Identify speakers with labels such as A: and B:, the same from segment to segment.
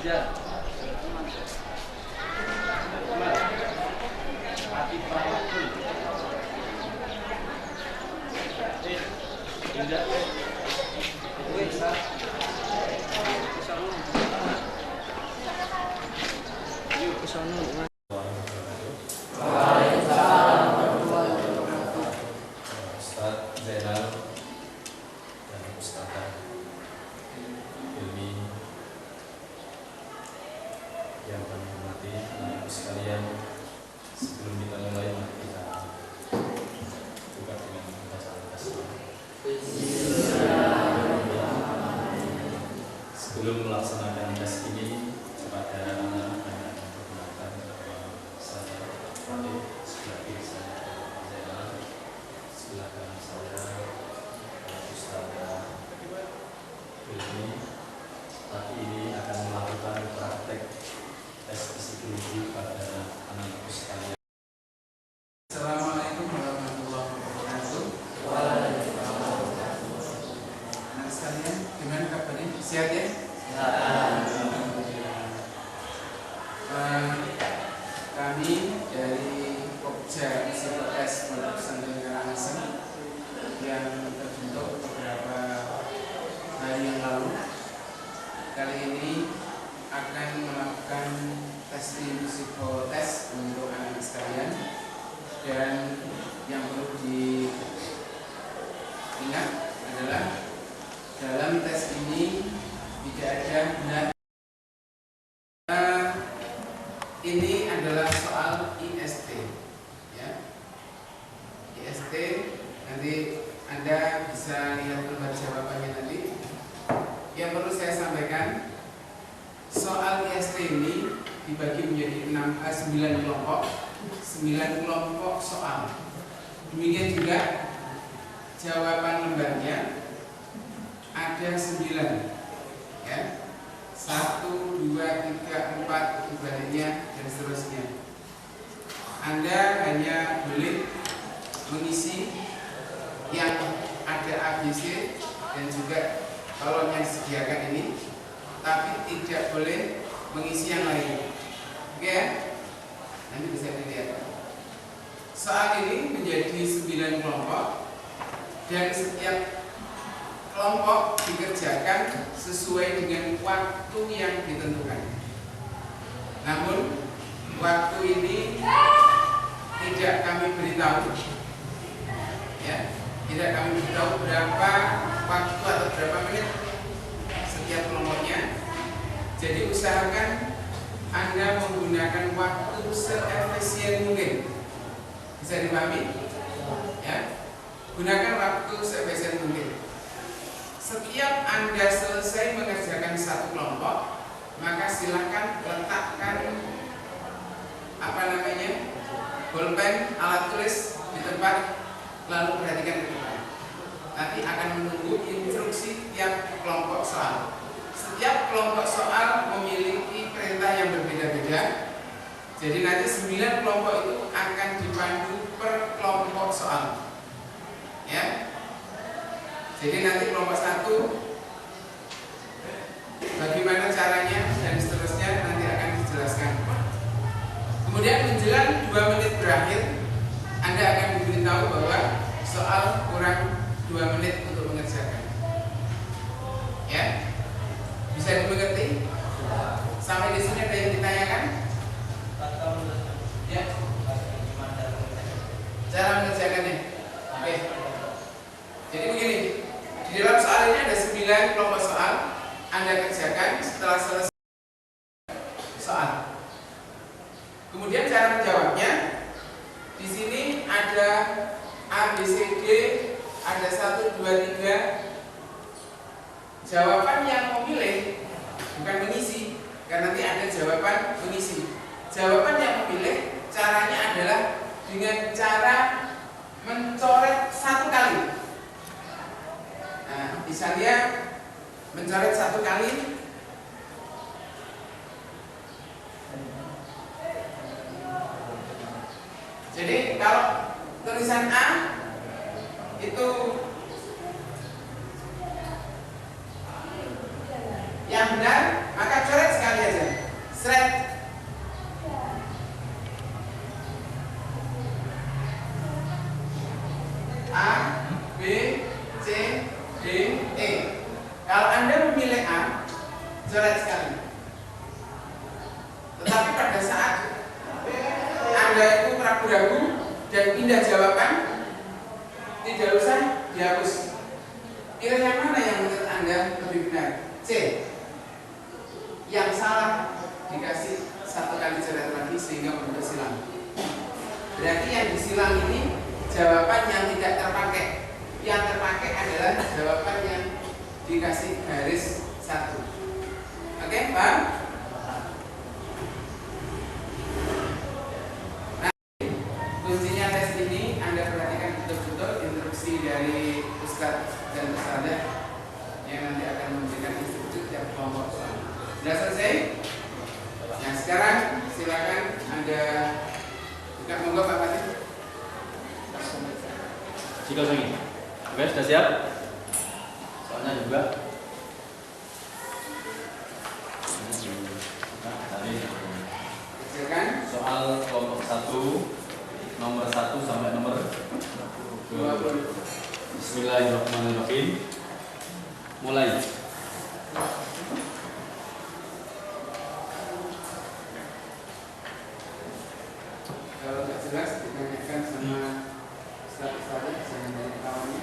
A: Yang kami hormati anak sekalian, sebelum kita mulai mari kita buka dengan bacaan tasbih. Sebelum melaksanakan tes ini, kepada anak-anak yang memperkenalkan bahwa saya Fadil, sebelah kiri saya Zainal, sebelah kanan saya Ustazah Ilmi. Pagi ini akan melakukan praktek tes psikologi pada anak-anak sekalian.
B: Assalamualaikum warahmatullahi wabarakatuh. Anak sekalian, gimana kabarnya? Sehat ya? Kami dari Pokja Psikotes Pondok Pesantren Karangasem yang terbentuk beberapa hari yang lalu, kali ini akan melakukan testing psikotes untuk anak sekalian. Dan yang perlu diingat adalah dalam tes ini tidak ada benar. Ini adalah soal IST, ya. IST nanti Anda bisa lihat lembar jawabannya nanti. Yang perlu saya sampaikan, soal IST ini dibagi menjadi 9 kelompok, 9 kelompok soal. Demikian juga jawaban lembarnya ada 9, ya. 1, 2, 3, 4 itu baliknya dan seterusnya. Anda hanya boleh mengisi yang ada ABC dan juga kolom yang disediakan ini, tapi tidak boleh mengisi yang lain. Oke ya? Nanti bisa dilihat. Soal ini menjadi 9 kelompok dan setiap kelompok dikerjakan sesuai dengan waktu yang ditentukan. Namun waktu ini tidak kami beritahu, ya, tidak kami beritahu berapa waktu atau berapa menit setiap kelompoknya. Jadi usahakan Anda menggunakan waktu seefisien mungkin. Bisa dipahami? Ya, gunakan waktu seefisien mungkin. Setiap Anda selesai mengerjakan satu kelompok, maka silakan letakkan bolpen, alat tulis di tempat, lalu perhatikan ke depan. Nanti akan menunggu instruksi tiap kelompok soal. Setiap kelompok soal memiliki perintah yang berbeda-beda. Jadi nanti 9 kelompok itu akan dipandu per kelompok soal, ya. Jadi nanti kelompok 1 bagaimana caranya dan seterusnya nanti akan dijelaskan. Kemudian menjelang 2 menit berakhir, Anda akan diberitahu bahwa soal kurang 2 menit untuk mengerjakan. Ya, bisa dimengerti? Sampai di sini ada yang ditanyakan? Ya. Cara mengerjakannya. Oke. Jadi begini, di dalam soal ini ada 9 kelompok soal. Anda kerjakan setelah selesai soal. Kemudian cara menjawabnya, di sini ada A, B, C, D, ada 1, 2, 3. Jawaban yang memilih, bukan mengisi, karena nanti ada jawaban mengisi. Jawaban yang memilih caranya adalah dengan cara mencoret 1 kali. Nah, bisa dia mencoret 1 kali. Jadi kalau tulisan A itu yang benar, maka coret sekali aja. coret sekali. Tetapi pada saat Anda itu ragu-ragu dan pindah jawaban, tidak usah dihapus. Pilih yang mana yang menurut Anda lebih benar? C. Yang salah dikasih satu kali coret lagi sehingga berbentuk silang. Berarti yang disilang ini jawaban yang tidak terpakai. Yang terpakai adalah jawaban yang dikasih garis satu. Oke, paham? Nah, kuncinya tes ini Anda perhatikan betul-betul instruksi dari Ustadz dan Ustadzah yang nanti akan memberikan instruksi tiap kelompok soal. Sudah selesai? Nah, sekarang silakan Anda buka, monggo Pak Fatih.
A: Jika lagi. Oke, sudah siap? Soalnya juga soal kelompok 1 nomor 1 sampai nomor 20. Bismillahirrahmanirrahim. Mulai.
B: Kalau nggak jelas ditanyakan sama Ustadz, jangan tanya kawannya.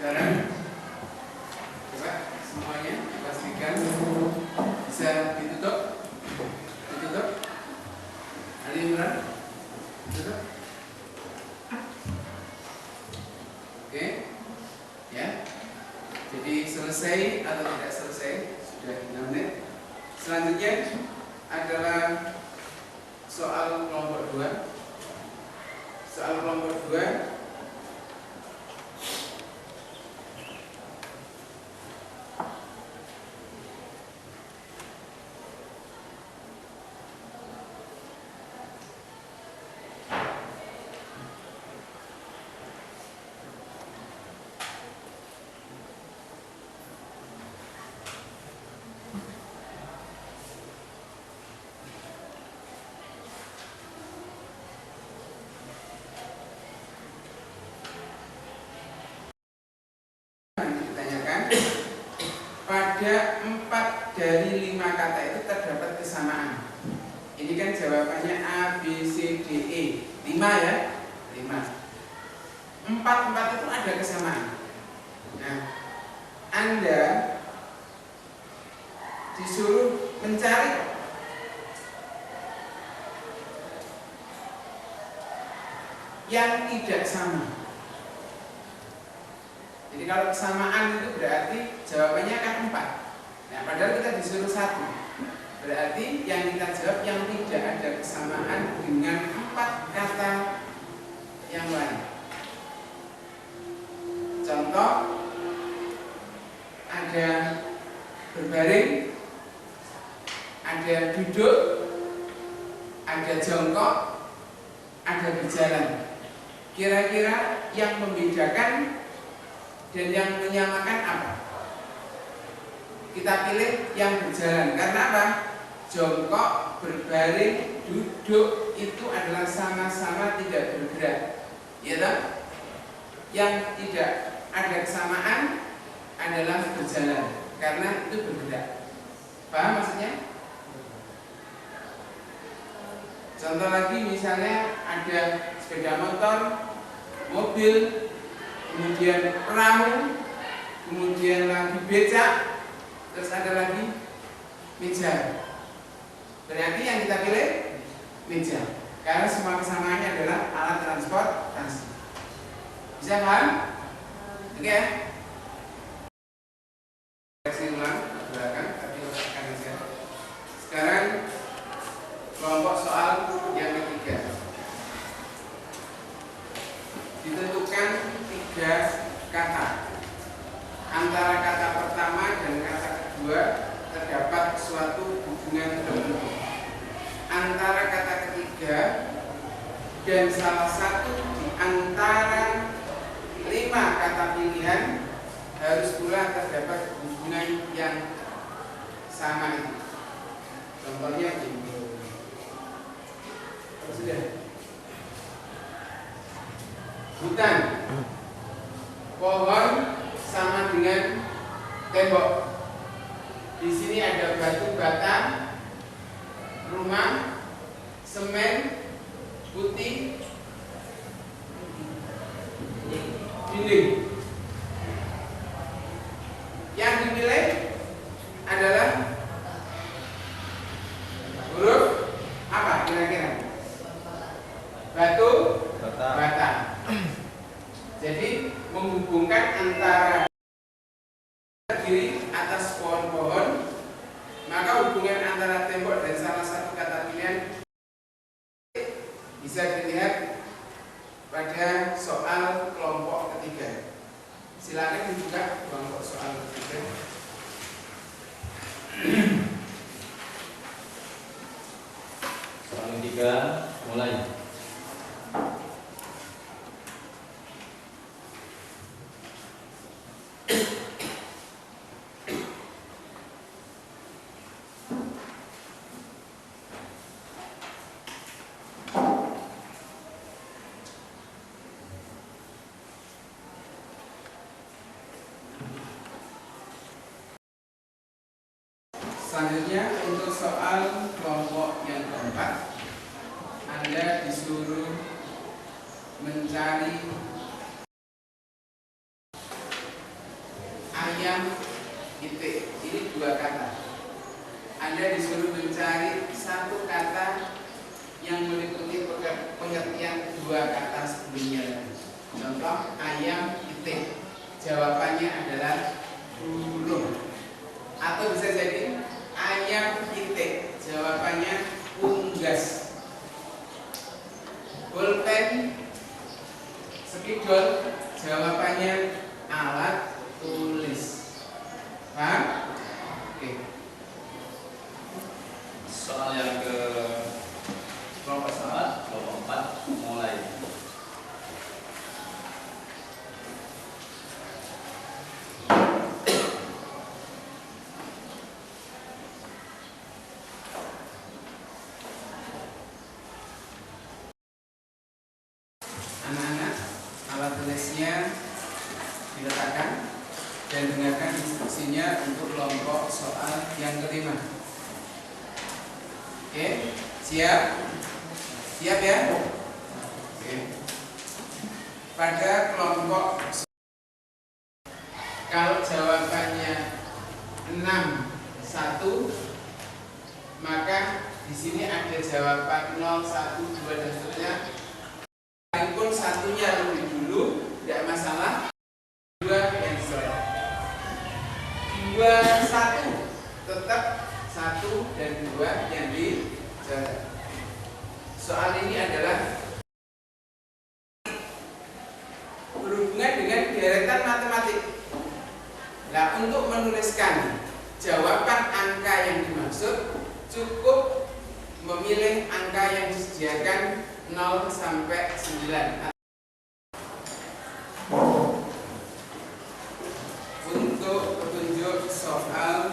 B: Sekarang coba semuanya pastikan bisa ditutup. Ali Imran, tutup. Oke, ya. Jadi selesai atau tidak selesai sudah 6 menit. Selanjutnya adalah soal kelompok 2. Soal kelompok 2. ada 4 dari 5 kata itu terdapat kesamaan. Ini kan jawabannya A, B, C, D, E. 5 ya, 5. 4 itu ada kesamaan. Nah, Anda disuruh mencari yang tidak sama. Jadi kalau kesamaan itu berarti jawabannya kan 4. Nah, padahal kita disuruh 1. Berarti yang kita jawab yang tidak ada kesamaan dengan 4 kata yang lain. Contoh, ada berbaring, ada duduk, ada jongkok, ada berjalan. Kira-kira yang membedakan dan yang menyamakan apa? Kita pilih yang berjalan. Karena apa? Jongkok, berbaring, duduk itu adalah sama-sama tidak bergerak. Ya toh? Yang tidak ada kesamaan adalah berjalan, karena itu bergerak. Paham maksudnya? Contoh lagi, misalnya ada sepeda motor, mobil, kemudian perahu, kemudian lagi becak, terus ada lagi meja. Berarti yang kita pilih meja, karena semua kesamaannya adalah alat transportasi. Bisa paham? Oke ya? Koreksi ulang ke belakang, tapi letakkan aja. Sekarang kelompok soal yang ketiga. Ditentukan 3 kata. Antara kata pertama dan kata kedua terdapat suatu hubungan tertentu. Antara kata ketiga dan salah satu di antara 5 kata pilihan harus pula terdapat hubungan yang sama itu. Contohnya ini. Sudah. Hutan, pohon sama dengan tembok. Di sini ada batu bata, rumah, semen, putih, dinding. Yang dipilih adalah huruf apa kira-kira? Batu bata. Jadi menghubungkan antara diri atas pohon-pohon, maka hubungan antara tembok dan salah satu kata pilihan bisa dilihat pada soal kelompok ketiga. Silakan dibuka kelompok soal ketiga.
A: Soal ketiga mulai.
B: Selanjutnya untuk soal kelompok yang keempat, Anda disuruh mencari ayam titik. Ini 2 kata. Anda disuruh mencari 1 kata yang meliputi pengertian 2 kata sebelumnya. Contoh ayam titik. Jawabannya adalah burung. Atau bisa jadi ayam titik, jawabannya unggas. Pulpen, spidol, jawabannya alat tulis. Paham? Oke.
A: Soal yang ke kelompok soal kelompok 4 mulai.
B: selanjutnya untuk kelompok soal yang kelima. Oke, siap? Siap ya? Oke. Pada kelompok, kalau jawabannya 6, 1, maka di sini ada jawaban 0, 1, 2 dan seterusnya. Walaupun satunya lebih dulu, tidak masalah. 2 yang diselesaikan. 2, 1 tetap 1 dan 2 yang dijawab. Soal ini adalah berhubungan dengan deretan matematik. Nah, untuk menuliskan jawaban angka yang dimaksud, cukup memilih angka yang disediakan 0 sampai 9. Untuk petunjuk soal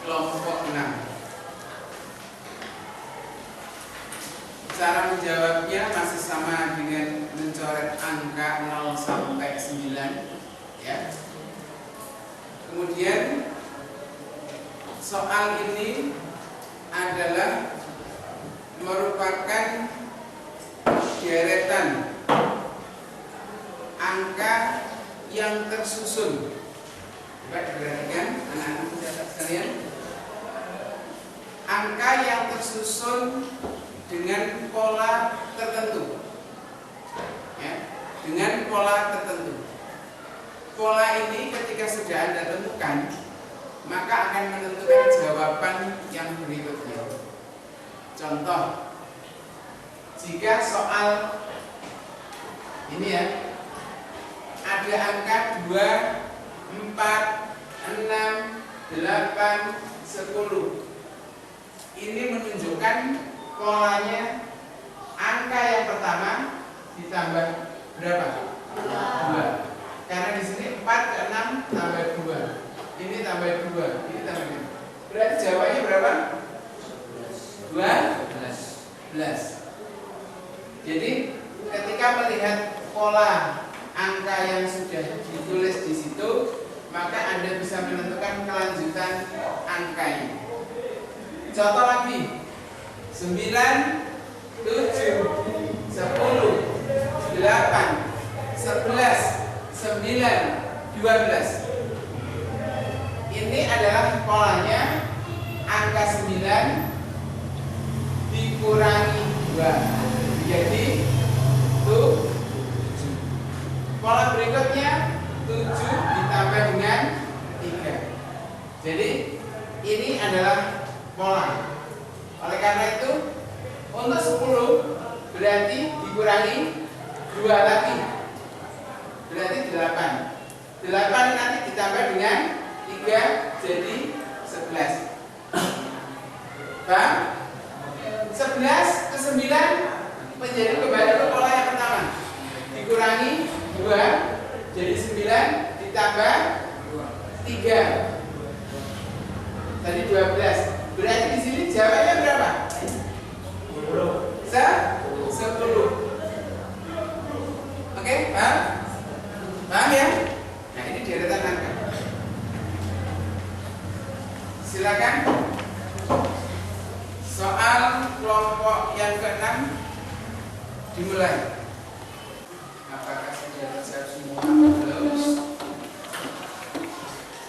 B: kelompok 6, cara menjawabnya masih sama dengan mencoret angka 0 sampai 9 ya. Kemudian soal ini adalah merupakan deretan angka yang tersusun. Coba diperhatikan anak-anak muda sekalian. Angka yang tersusun dengan pola tertentu. Ya, dengan pola tertentu. Pola ini ketika sudah Anda temukan, maka akan menentukan jawaban yang berikutnya. Contoh, jika soal ini ya, ada angka 2, 4, 6, 8, 10. Ini menunjukkan polanya angka yang pertama ditambah berapa? 2. Karena di sini 4 ke 6 tambah 2. Ini tambah 2, ini tambah 2. Berarti jawabannya berapa? 12. Jadi ketika melihat pola angka yang sudah ditulis di situ, maka Anda bisa menentukan kelanjutan angkanya. Contoh lagi, 9, 7, 10, 8, 11, 9, 12. Ini adalah polanya angka 9 dikurangi 2, jadi 7. Pola berikutnya 7 ditambah dengan 3. Jadi ini adalah pola. Oleh karena itu untuk 10 berarti dikurangi 2 lagi, berarti 8. 8 nanti ditambah dengan 3 jadi 11. Paham? 11 ke 9 menjadi kembali ke pola yang pertama. Dikurangi 2 jadi 9 ditambah 3. Tadi 12. Berarti di sini jawabannya berapa? 10. Oke, paham? Paham ya? Nah, ini deretan angka. Silakan. Soal kelompok yang ke-6 dimulai. Apakah sudah terjawab semua? Belum?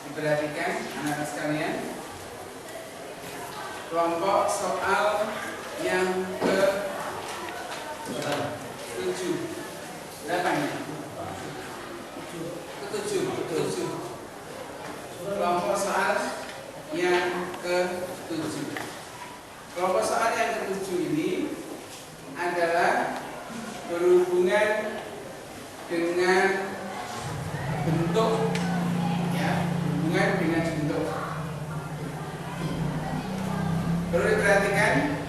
B: Diperhatikan anak-anak sekalian. Kelompok soal yang ke-7, 8 ya? Ke-7. Kelompok soal yang ke-7. Kelompok soal yang ke-7 ini adalah berhubungan dengan bentuk, ya, berhubungan dengan bentuk. Perlu diperhatikan,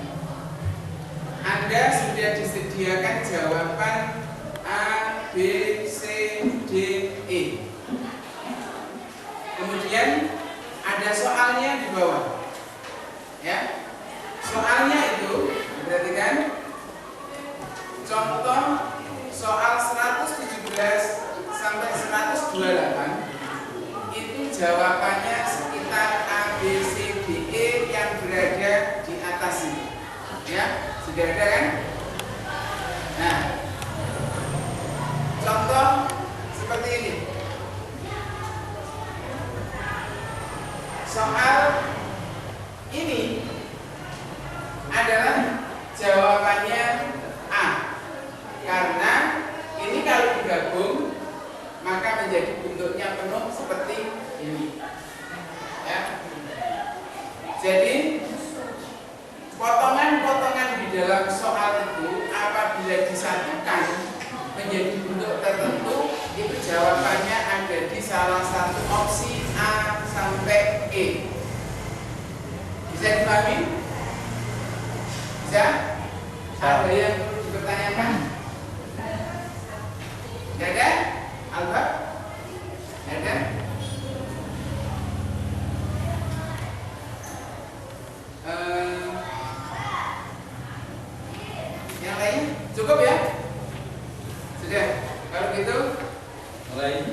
B: Anda sudah disediakan jawaban A, B, C, D, E. Kemudian ada soalnya di bawah, ya. Soalnya itu diperhatikan. Contoh soal 117 sampai 128 itu jawabannya sekitar A, B, C, D, E yang berada di atas ini. Ya, sudah ada kan? Nah, contoh seperti ini. Soal ini adalah jawabannya A, karena ini kalau digabung maka menjadi bentuknya penuh seperti ini. Ya. Jadi potongan-potongan di dalam soal itu apabila disatukan menjadi bentuk tertentu, itu jawabannya ada di salah satu opsi A sampai E. Bisa dipahami? Bisa? Ada yang perlu dipertanyakan? Tidak ada? Alba? Tidak ada? Yang lain? Cukup ya? Sudah? Kalau gitu mulai.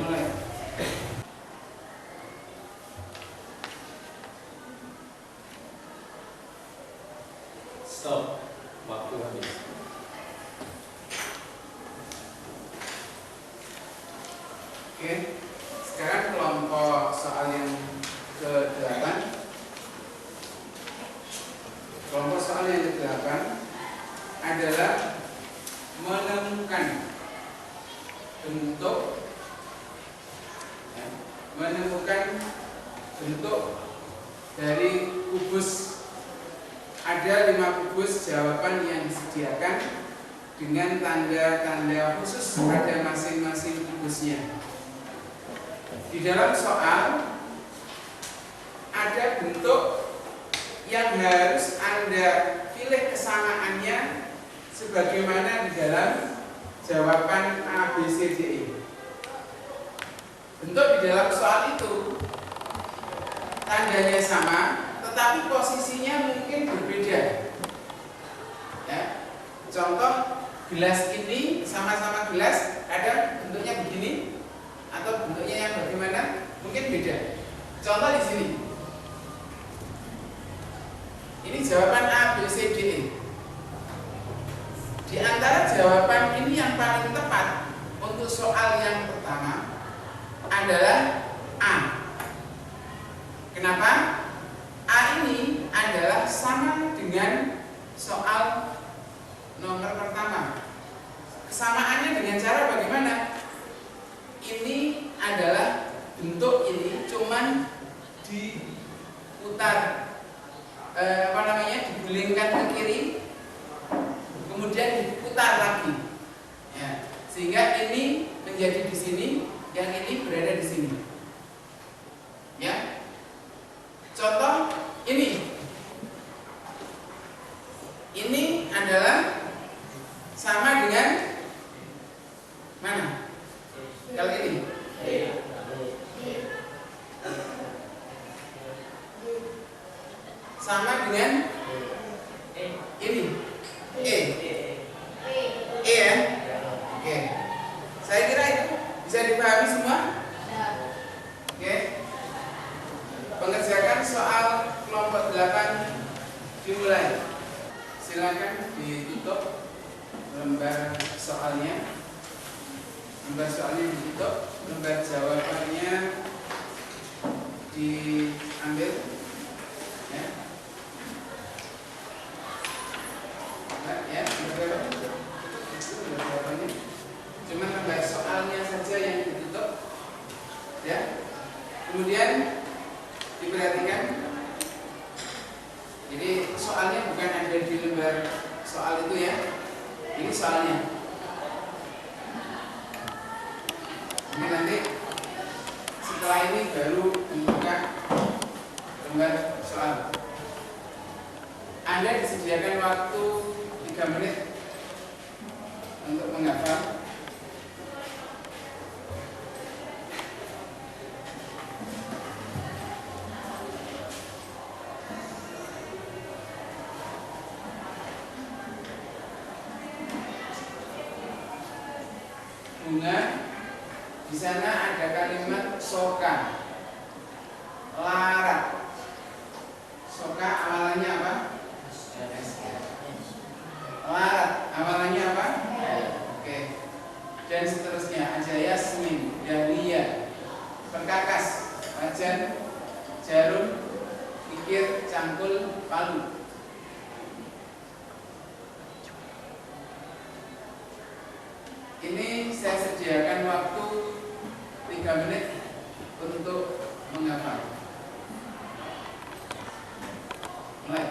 A: Stop. Waktu habis.
B: Oke. Sekarang kelompok soal yang ke-8. Kelompok soal yang ke-8 adalah menemukan bentuk dari kubus. Ada 5 kubus jawaban yang disediakan dengan tanda-tanda khusus pada masing-masing kubusnya. Di dalam soal ada bentuk yang harus Anda pilih kesamaannya sebagaimana di dalam jawaban A, B, C, D, E. Bentuk di dalam soal itu tandanya sama, tetapi posisinya mungkin berbeda. Ya. Contoh, gelas ini sama-sama gelas, ada bentuknya begini atau bentuknya yang bagaimana? Mungkin beda. Contoh di sini. Ini jawaban A, B, C, D, E. Di antara jawaban ini yang paling tepat untuk soal yang pertama adalah A. Kenapa? A ini adalah sama dengan soal nomor pertama. Kesamaannya dengan cara bagaimana? Ini adalah bentuk ini cuman diputar, digulingkan ke kiri, kemudian diputar lagi, ya, sehingga ini menjadi di sini, yang ini berada di sini. Ya, contoh ini adalah sama dengan mana? Kalau ini sama dengan ini E ya. Oke. Saya kira itu bisa dipahami semua. Oke. Pengerjaan soal kelompok 8 dimulai. Silakan ditutup lembar soalnya. Lembar soalnya ditutup, lembar jawabannya diambil. Ya. Ya, jawabannya. Cuma lembar soalnya saja yang ditutup. Ya. Kemudian diperhatikan. Jadi soalnya bukan ada di lembar soal itu ya. Ini soalnya. Ini nanti setelah ini baru membuka lembar soal. Anda disediakan waktu 3 menit untuk menghafal. Bunga, di sana ada kalimat soka. pen, jarum, kikir, cangkul, palu. Ini saya sediakan waktu 3 menit untuk menghafal. Mulai.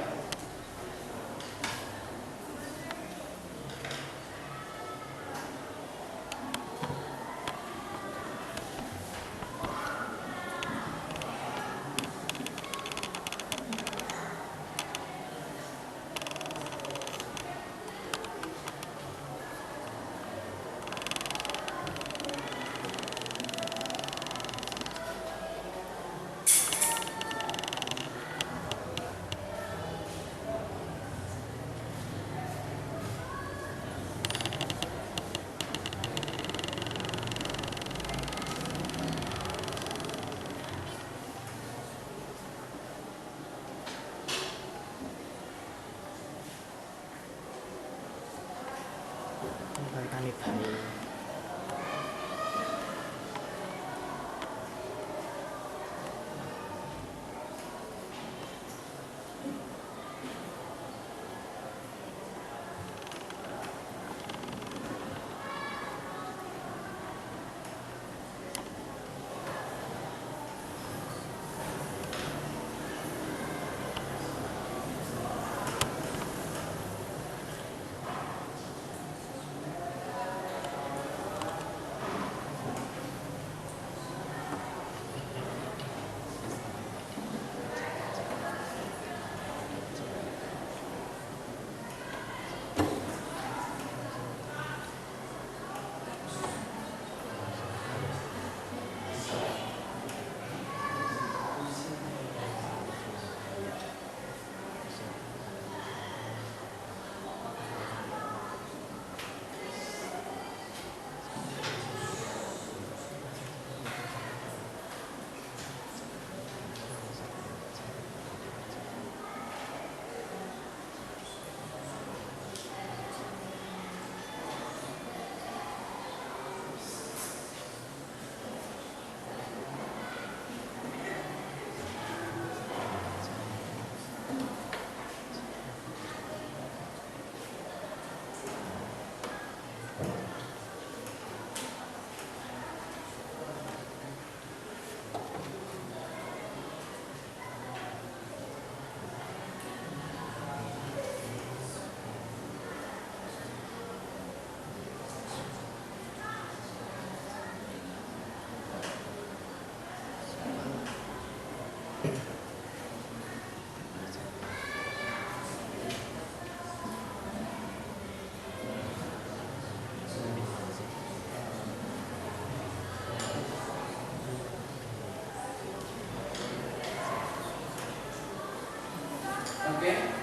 B: Oke,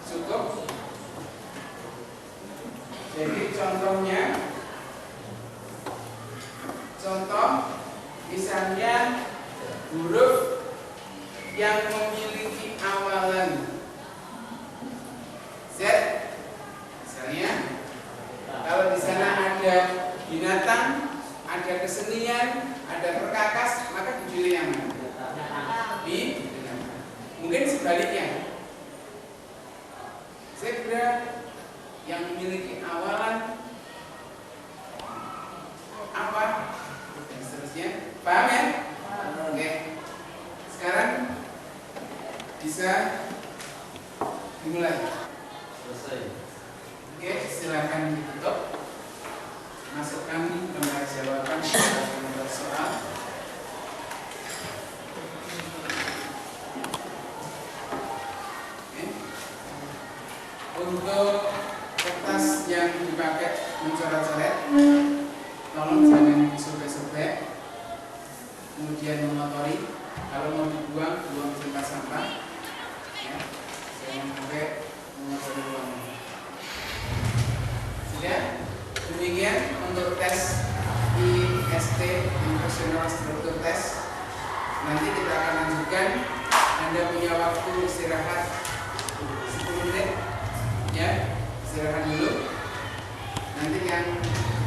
B: cukup. Jadi contohnya, contoh misalnya huruf yang memiliki awalan Z, misalnya kalau di sana ada binatang, ada kesenian, ada perkakas, maka dipilih yang mana? Binatang. Mungkin sebaliknya, zebra yang memiliki awalan apa dan seterusnya. Paham ya? Oke. Sekarang bisa dimulai.
A: Selesai.
B: Oke, silakan ditutup. Masukkan lembar jawaban ke lembar soal. Untuk kertas yang dipakai mencoret-coret, tolong jangan disobek-sobek, kemudian mengotori. Kalau mau dibuang, buang di tempat sampah, ya. Jangan sampai mengotori ruangnya. Sudah? Demikian untuk tes IST Impressional Struktur Test. Nanti kita akan lanjutkan. Anda punya waktu istirahat 10 menit. Ya, istirahat dulu. Nanti yang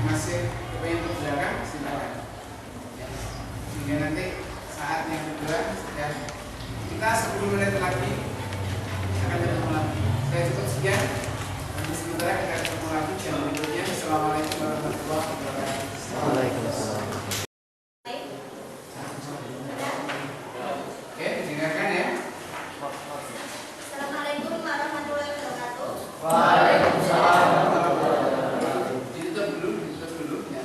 B: masih kepengen ke belakang silakan. Ya. Sehingga nanti saat yang 2 ya. Kita 10 menit lagi akan ketemu lagi. Saya cukup sekian. Nanti sementara kita ketemu lagi jam berikutnya. Assalamualaikum warahmatullahi wabarakatuh.
C: Waalaikumsalam.
B: Oke, dengarkan ya.
D: Assalamualaikum warahmatullahi wabarakatuh.
C: Waalaikumsalam.
B: Ditutup dulu ya.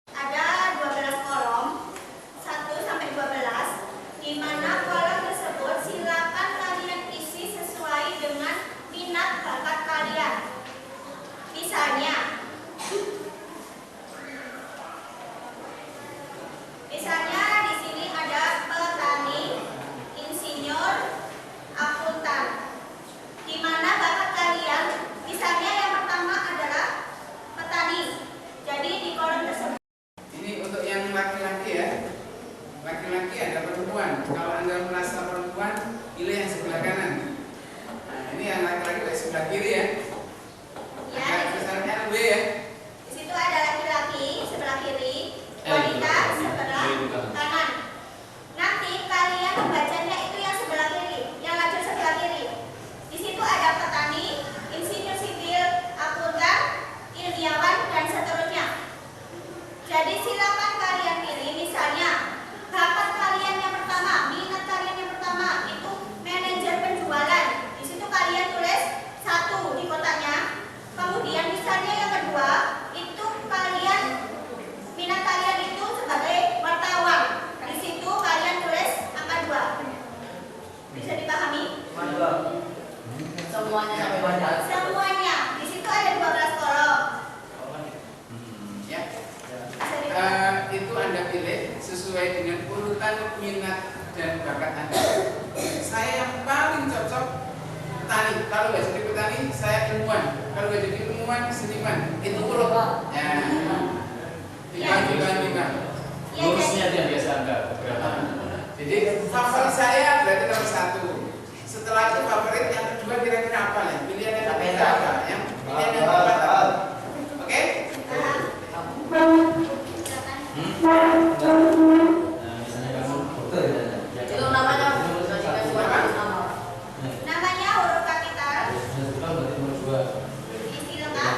D: Ada 12 kolom 1 sampai 12, di mana kolom tersebut silakan kalian isi sesuai dengan minat bakat kalian. Misalnya di sini ada petani, insinyur, akuntan. Di mana bakat kalian? Misalnya yang pertama adalah petani. Jadi di kolom tersebut
B: Ini untuk yang laki-laki ya. Laki-laki ada perempuan. Kalau Anda merasa perempuan, pilih yang sebelah kanan. Nah, ini yang laki-laki di sebelah kiri ya.
D: ya,
B: Misalnya B ya.
D: di situ ada laki-laki sebelah kiri, wanita sebelah kanan. Nanti kalian membacanya itu yang sebelah kiri, yang lajur sebelah kiri. Di situ ada petani, insinyur sipil, akuntan, ilmiawan dan seterusnya. Jadi silakan kalian pilih, misalnya bakat kalian yang pertama, minat kalian yang pertama itu manajer penjualan. Di situ kalian tulis 1 di kotaknya. Kemudian misalnya yang kedua itu kalian minat kalian itu sebagai wartawan. Di situ kalian tulis angka 2. Bisa dipahami?
C: Semuanya sampai mana?
D: Semuanya. Di situ ada 12 kolom.
B: Ya.
D: Bisa dipahami?
B: Itu Anda pilih sesuai dengan urutan minat dan bakat Anda. Saya yang paling cocok petani. Kalau nggak jadi petani, saya ilmuwan. Kalau nggak jadi ilmuwan, seniman. Itu urut. Ya. Dibanding.
D: Ya,
A: Lurusnya
D: jadi
A: dia biasa Anda beberapa.
B: Jadi favorit saya berarti nomor 1. Setelah itu favorit yang kedua kira-kira apa ya? Pilihan yang ketiga apa? Yang pilihan yang keempat apa? Oke?
D: silakan.
A: Nah, misalnya kamu
C: Itu namanya
D: Namanya huruf kapital,
A: berarti nomor 2.
D: isi lengkap.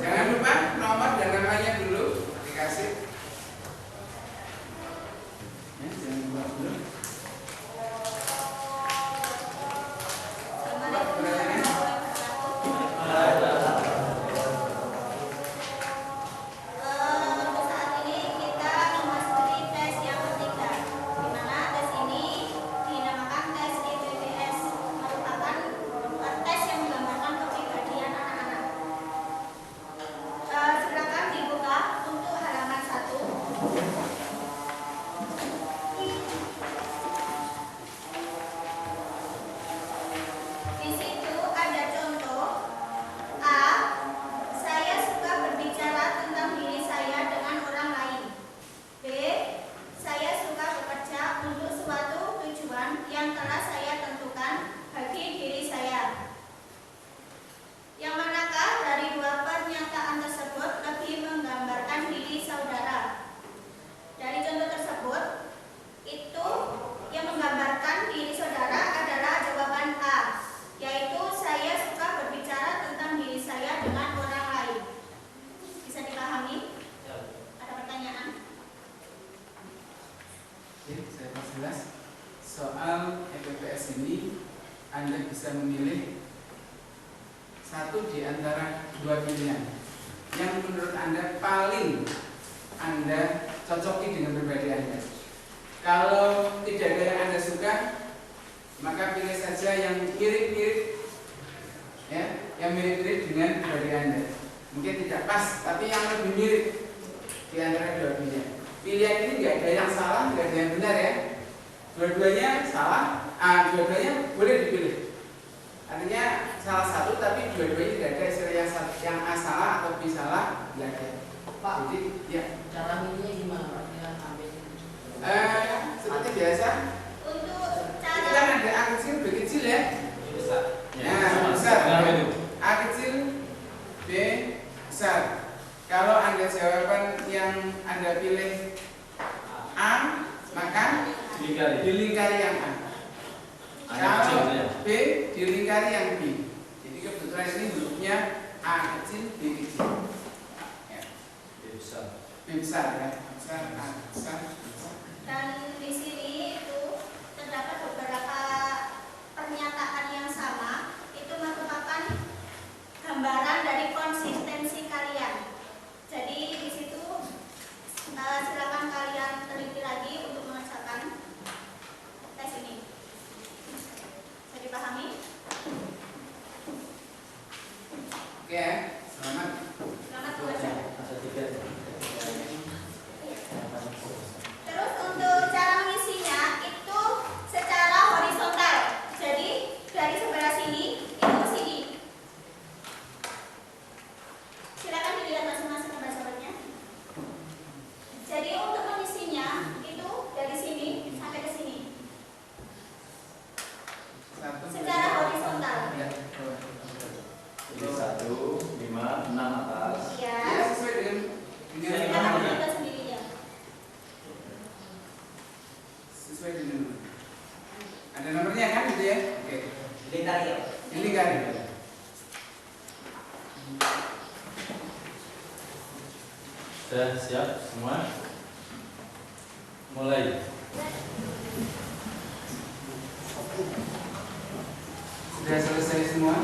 B: Jangan lupa nomor dan namanya dulu dikasih. Ya, jangan lupa dulu.
D: Assalamualaikum warahmatullahi wabarakatuh. Untuk saat ini kita memasuki tes yang ketiga, di mana tes ini dinamakan tes IPPS, merupakan tes yang menggambarkan kepribadian anak-anak. Silakan dibuka untuk halaman 1. Di situ ada contoh A. Saya suka berbicara tentang diri saya dengan orang lain. B. Saya suka bekerja untuk suatu tujuan yang telah saya tentukan bagi diri saya. Yang manakah dari dua pernyataan tersebut lebih menggambarkan diri saudara? Dari contoh tersebut, itu yang menggambarkan diri saudara adalah jawaban A, yaitu saya suka berbicara tentang diri saya dengan orang lain. Bisa dipahami? Ada pertanyaan?
B: Oke, saya perjelas. Soal EPPS ini Anda bisa memilih satu di antara dua pilihan yang menurut Anda paling Anda cocoki dengan pribadi Anda. Kalau tidak ada yang Anda suka, maka pilih saja yang mirip-mirip, ya, yang mirip-mirip dengan pribadi Anda. Mungkin tidak pas, tapi yang lebih mirip di antara dua pilihan. Pilihan ini nggak ada yang salah, nggak ada yang benar ya. Dua-duanya salah, dua-duanya boleh dipilih. Artinya salah satu, tapi dua-duanya tidak ada istilah yang A salah atau B salah, nggak ada.
C: Pak,
B: Jadi, ya,
C: cara milihnya gimana Pak? Dia ambil
B: seperti biasa.
D: Untuk
B: Itu
D: cara
B: kan ada A kecil, B kecil ya.
A: Besar.
B: Nah, besar.
A: Kenapa itu?
B: A kecil, B besar. Kalau Anda jawaban yang Anda pilih A, maka dilingkari yang A. Kalau B, dilingkari yang B. Jadi kebetulan ini hurufnya A kecil, B kecil. Ya. B besar ya. Besar, A besar, B besar.
D: Dan di sini itu terdapat beberapa pernyataan yang sama. Itu merupakan gambaran dari konsistensi kalian. Jadi di situ silakan kalian teliti lagi untuk mengerjakan tes ini. Bisa dipahami?
B: Oke, selamat.
D: Selamat belajar.
C: Ada 3.
D: Terus untuk cara mengisinya itu secara horizontal. Jadi dari sebelah sini itu ke sini. Silakan dilihat masing-masing gambar-gambarnya. Jadi untuk mengisinya itu dari sini sampai ke sini. Secara horizontal.
B: Ya.
A: Jadi 1, 5, 6 atas.
D: Ya.
B: Ya, sesuai dengan
D: Silakan dilihat sendiri ya.
B: sesuai dengan ada nomornya kan gitu ya. Oke.
C: Dilingkari ya.
B: Dilingkari.
A: Sudah siap semua? Mulai.
B: Sudah selesai semua?